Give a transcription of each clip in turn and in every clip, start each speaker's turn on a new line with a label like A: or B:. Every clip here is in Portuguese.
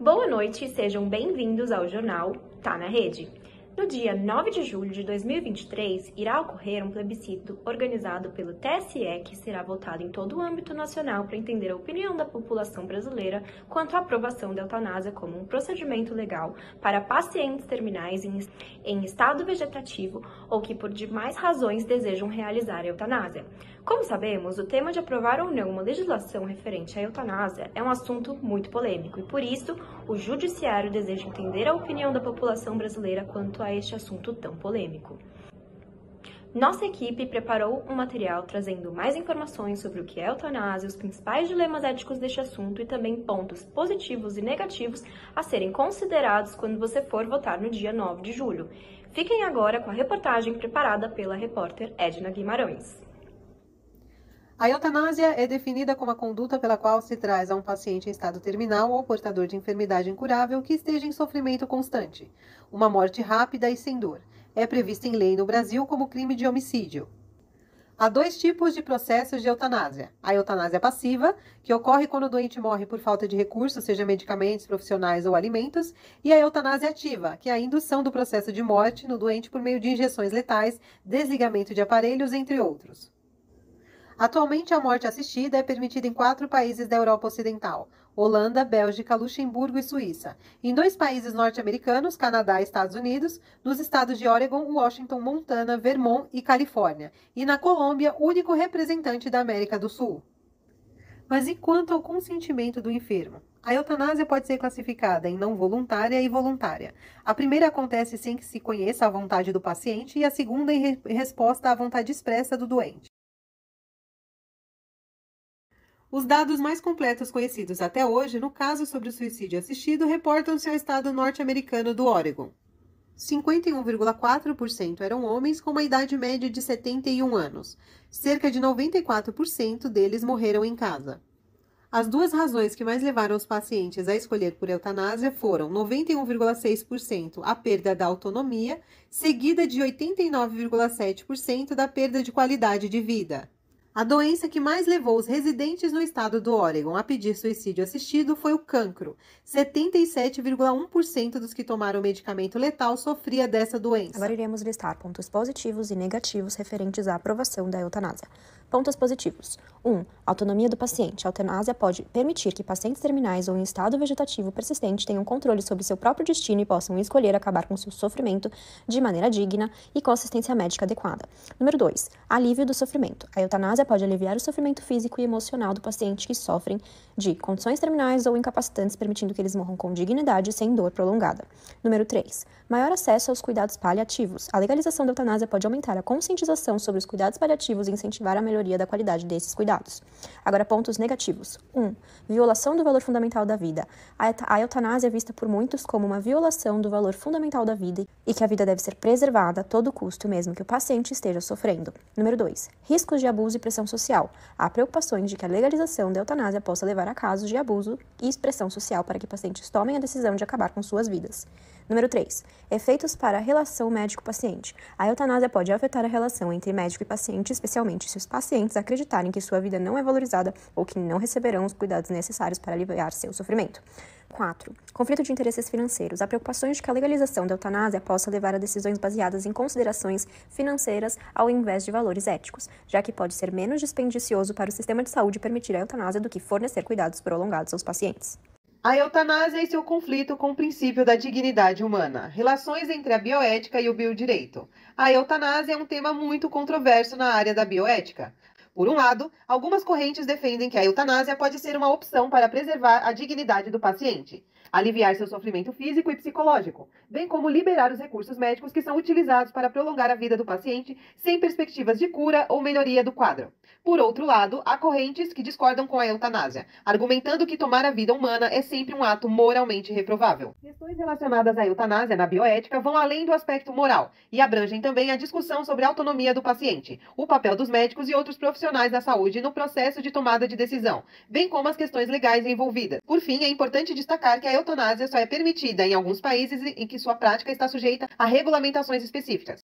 A: Boa noite e sejam bem-vindos ao jornal Tá na Rede. No dia 9 de julho de 2023, irá ocorrer um plebiscito organizado pelo TSE que será votado em todo o âmbito nacional para entender a opinião da população brasileira quanto à aprovação da eutanásia como um procedimento legal para pacientes terminais em estado vegetativo ou que por demais razões desejam realizar a eutanásia. Como sabemos, o tema de aprovar ou não uma legislação referente à eutanásia é um assunto muito polêmico e, por isso, o Judiciário deseja entender a opinião da população brasileira quanto a este assunto tão polêmico. Nossa equipe preparou um material trazendo mais informações sobre o que é eutanásia, os principais dilemas éticos deste assunto e também pontos positivos e negativos a serem considerados quando você for votar no dia 9 de julho. Fiquem agora com a reportagem preparada pela repórter Edna Guimarães.
B: A eutanásia é definida como a conduta pela qual se traz a um paciente em estado terminal ou portador de enfermidade incurável que esteja em sofrimento constante, uma morte rápida e sem dor. É prevista em lei no Brasil como crime de homicídio. Há dois tipos de processos de eutanásia. A eutanásia passiva, que ocorre quando o doente morre por falta de recursos, seja medicamentos, profissionais ou alimentos, e a eutanásia ativa, que é a indução do processo de morte no doente por meio de injeções letais, desligamento de aparelhos, entre outros. Atualmente, a morte assistida é permitida em 4 países da Europa Ocidental: Holanda, Bélgica, Luxemburgo e Suíça. Em 2 países norte-americanos, Canadá e Estados Unidos, nos estados de Oregon, Washington, Montana, Vermont e Califórnia. E na Colômbia, único representante da América do Sul. Mas e quanto ao consentimento do enfermo? A eutanásia pode ser classificada em não voluntária e voluntária. A primeira acontece sem que se conheça a vontade do paciente e a segunda em resposta à vontade expressa do doente. Os dados mais completos conhecidos até hoje, no caso sobre o suicídio assistido, reportam-se ao estado norte-americano do Oregon. 51,4% eram homens com uma idade média de 71 anos. Cerca de 94% deles morreram em casa. As duas razões que mais levaram os pacientes a escolher por eutanásia foram 91,6% a perda da autonomia, seguida de 89,7% da perda de qualidade de vida. A doença que mais levou os residentes no estado do Oregon a pedir suicídio assistido foi o cancro. 77,1% dos que tomaram medicamento letal sofria dessa doença.
C: Agora iremos listar pontos positivos e negativos referentes à aprovação da eutanásia. Pontos positivos. 1. Autonomia do paciente. A eutanásia pode permitir que pacientes terminais ou em estado vegetativo persistente tenham controle sobre seu próprio destino e possam escolher acabar com seu sofrimento de maneira digna e com assistência médica adequada. Número 2. Alívio do sofrimento. A eutanásia pode aliviar o sofrimento físico e emocional do paciente que sofrem de condições terminais ou incapacitantes, permitindo que eles morram com dignidade e sem dor prolongada. Número 3. Maior acesso aos cuidados paliativos. A legalização da eutanásia pode aumentar a conscientização sobre os cuidados paliativos e incentivar a melhoria da qualidade desses cuidados. Agora, pontos negativos. 1. Violação do valor fundamental da vida. A eutanásia é vista por muitos como uma violação do valor fundamental da vida e que a vida deve ser preservada a todo custo, mesmo que o paciente esteja sofrendo. Número 2. Riscos de abuso e pressão social. Há preocupações de que a legalização da eutanásia possa levar a casos de abuso e pressão social para que pacientes tomem a decisão de acabar com suas vidas. Número 3. Efeitos para a relação médico-paciente. A eutanásia pode afetar a relação entre médico e paciente, especialmente se os pacientes acreditarem que sua vida não é valorizada ou que não receberão os cuidados necessários para aliviar seu sofrimento. 4. Conflito de interesses financeiros. Há preocupações de que a legalização da eutanásia possa levar a decisões baseadas em considerações financeiras ao invés de valores éticos, já que pode ser menos dispendicioso para o sistema de saúde permitir a eutanásia do que fornecer cuidados prolongados aos pacientes.
B: A eutanásia e seu conflito com o princípio da dignidade humana. Relações entre a bioética e o biodireito. A eutanásia é um tema muito controverso na área da bioética. Por um lado, algumas correntes defendem que a eutanásia pode ser uma opção para preservar a dignidade do paciente, aliviar seu sofrimento físico e psicológico, bem como liberar os recursos médicos que são utilizados para prolongar a vida do paciente sem perspectivas de cura ou melhoria do quadro. Por outro lado, há correntes que discordam com a eutanásia, argumentando que tomar a vida humana é sempre um ato moralmente reprovável. Questões relacionadas à eutanásia na bioética vão além do aspecto moral e abrangem também a discussão sobre a autonomia do paciente, o papel dos médicos e outros profissionais da saúde no processo de tomada de decisão, bem como as questões legais envolvidas. Por fim, é importante destacar que a eutanásia só é permitida em alguns países em que sua prática está sujeita a regulamentações específicas.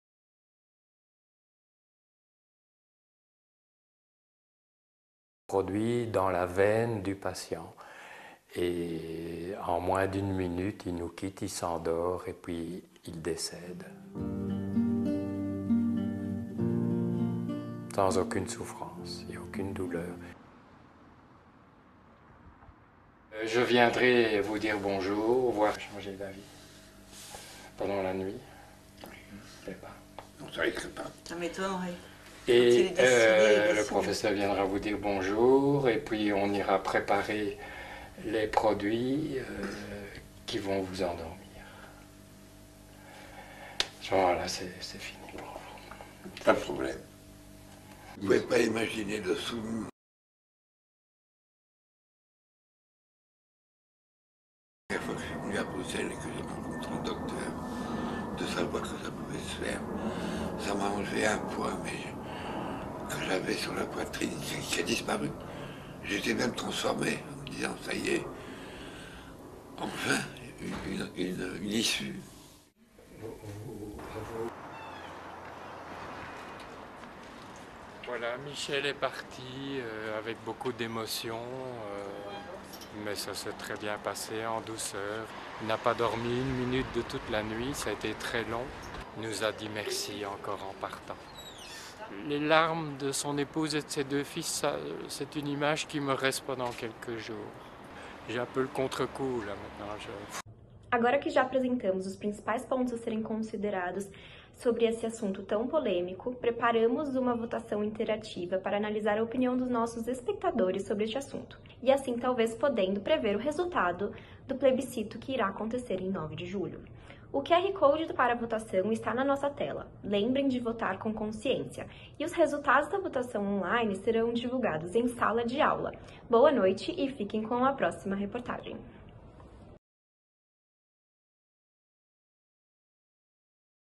D: Produit dans la veine du patient. Et en moins d'une minute, il nous quitte, il s'endort et puis il décède. Sans aucune souffrance et aucune douleur. Je viendrai vous dire bonjour, voir changer d'avis pendant la nuit. Je ne sais pas.
E: Non, ça n'écrit pas.
F: Ça m'étonnerait.
D: Et le professeur viendra vous dire bonjour et puis on ira préparer les produits qui vont vous endormir. Voilà, c'est fini pour vous.
E: Pas de problème. Vous ne pouvez pas imaginer le souverain. La fois que je suis venu à Bruxelles et que j'ai rencontré le docteur, de savoir que ça pouvait se faire, ça m'a enlevé un poids que j'avais sur la poitrine qui a disparu. J'étais même transformé en me disant, ça y est, enfin, une issue.
D: Voilà, Michel est parti avec beaucoup d'émotion, mais ça s'est très bien passé en douceur. Il n'a pas dormi une minute de toute la nuit, ça a été très long. Il nous a dit merci encore en partant. Les larmes de son épouse et de ses deux fils, c'est une image qui me reste pendant quelques jours. J'ai un peu le contre-coup là maintenant.
A: Agora que já apresentamos os principais pontos a serem considerados sobre esse assunto tão polêmico, preparamos uma votação interativa para analisar a opinião dos nossos espectadores sobre este assunto, e assim talvez podendo prever o resultado do plebiscito que irá acontecer em 9 de julho. O QR Code para a votação está na nossa tela. Lembrem de votar com consciência. E os resultados da votação online serão divulgados em sala de aula. Boa noite e fiquem com a próxima reportagem.